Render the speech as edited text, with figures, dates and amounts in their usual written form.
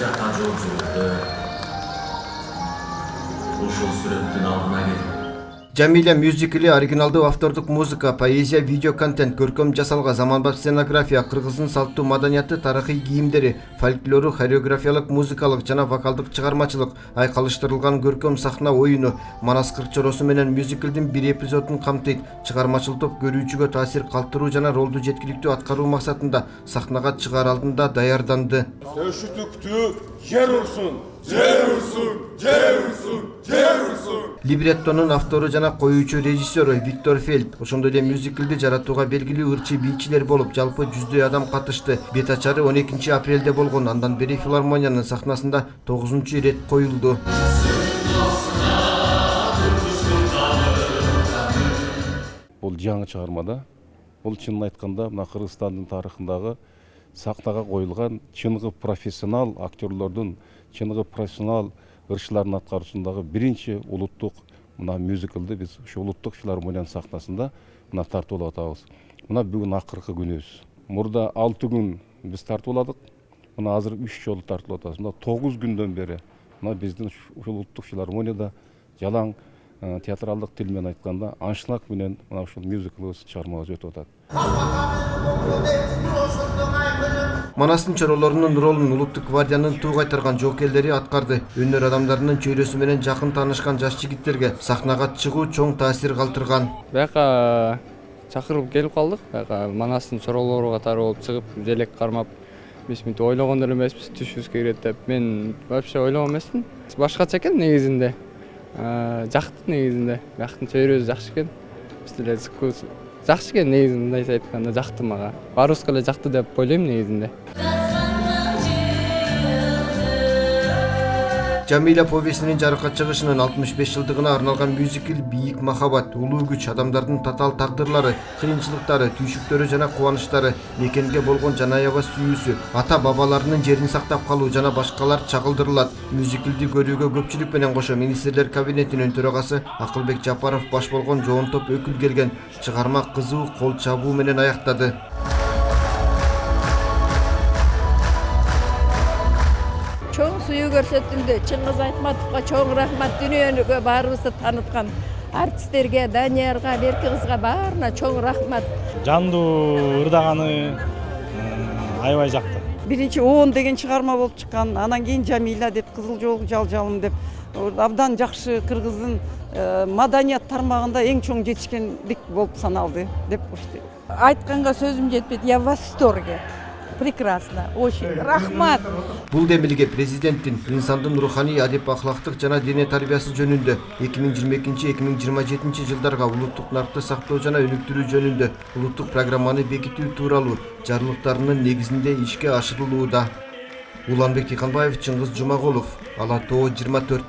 жака жол жүрүптү. Ушул сүрөттүн алдына келип Jamila мюзикли оригиналдуу автордук музыка, поэзия, видео контент, көркөм жасалга, заманбап сценография, кыргыздын салттуу маданияты, тарыхый кийимдери, фольклору, хореографиялык, музыкалык жана вокалдык чыгармачылык, айкалыштырылган көркөм сахна оюну, Манас кырчоросу менен мюзиклдин бир эпизодун камтыйт. Чыгармачыл топ көрүүчүгө таасир калтыруу жана ролду жеткиликтүү аткаруу максатында сахнага чыгаар алдында даярданды. Төшүтүктү жер урсун, жер урсун, жер урсун, жер урсун. Либреттонун автору жана коюучу режиссеру Виктор Фельд. Ошондой эле мюзиклди жаратууга белгилүү ырчы бийчилер болуп, жалпы 100дөй адам катышты. Бет ачары 12 апрелде болгон. Андан бери филармониянын сахнасында 9 ирет коюлду. Бул жаңы чыгармада, бул чынын айтканда мына Кыргызстандын тарыхындагы сахнага коюлган чыныгы профессионал актерлордун, чыныгы профессионал ырчылардын аткаруусундагы биринчи улуттук мына мюзиклди биз ушу улуттук филармониянын сахнасында мына тартып атабыз. Мына бүгүн акыркы күнүбүз. Мурда 6 күн биз тартып аладык. Мына азыр 3 жолу тартып атабыз. Мына 9 күндөн бери мына биздин ушул улуттук филармонияда жалаң театралдык тил менен айтканда аншлаг менен мына ушул мюзиклыбыз чыгармабыз өтүп атат. Манастын чоролорунун ролун улуттук гвардиянын туу кайтарган жоокерлери аткарды. Өнөр адамдарынын чөйрөсү менен жакын таанышкан жаш жигиттерге сахнага чыгуу чоң таасир калтырган. Бияка чакырып келип калдык. Бияка Манастын чоролору катары болуп чыгып, желек кармап, биз мынтип ойлогон эле эмеспиз, түшүбүз керек деп. Мен вообще ойлогон эмесмин. Башкача экен негизинде. Жакты негизинде. Бияктын чөйрөсү жакшы экен. Биз деле жакшы экен негизинде, мындайча айтканда жакты мага. Баарыбызга эле жакты деп ойлойм негизинде. Jamila повесинин жарыкка чыгышынын 65 жылдыгына арналган мюзикл бийик махабат, улуу күч, адамдардын татаал тагдырлары, кыйынчылыктары, түйшүктөрү жана кубанычтары, мекенге болгон жан аябас сүйүүсү, ата бабаларынын жерин сактап калуу жана башкалар чагылдырылат. Мюзиклди көрүүгө көпчүлүк менен кошо министрлер кабинетинин төрагасы Акылбек Жапаров баш болгон жоон топ өкүл келген. Чыгарма кызуу кол чабуу менен аяктады. Чоң сүйүү көрсөттүндө Чыңгыз Айтматовго чоң рахмат, дүйнөгө баарыбызды тааныткан артисттерге, Даниярга, Берки кызга баарына чоң рахмат. Жандуу ырдаганы аябай жакты. Биринчи Оон деген чыгарма болуп чыккан, анан кийин Жамила деп, Кызыл жол жалжалым деп, абдан жакшы кыргыздын маданият тармагында эң чоң жетишкендик болуп саналды деп коштойм. Айтканга сөзүм жетпейт, я в восторге. Прекрасно, очень рахмат. Бул демилге президенттин инсандын руханий, адеп ахлактык жана дене тарбиясы жөнүндө 2022-2027 жылдарга улуттук наркты сактоо жана өнүктүрүү жөнүндө улуттук программаны бекитүү тууралуу жарлыктарынын негизинде ишке ашырылууда. Уланбек Тыйканбаев, Чыңгыз Жумагулов, Ала Тоо 24.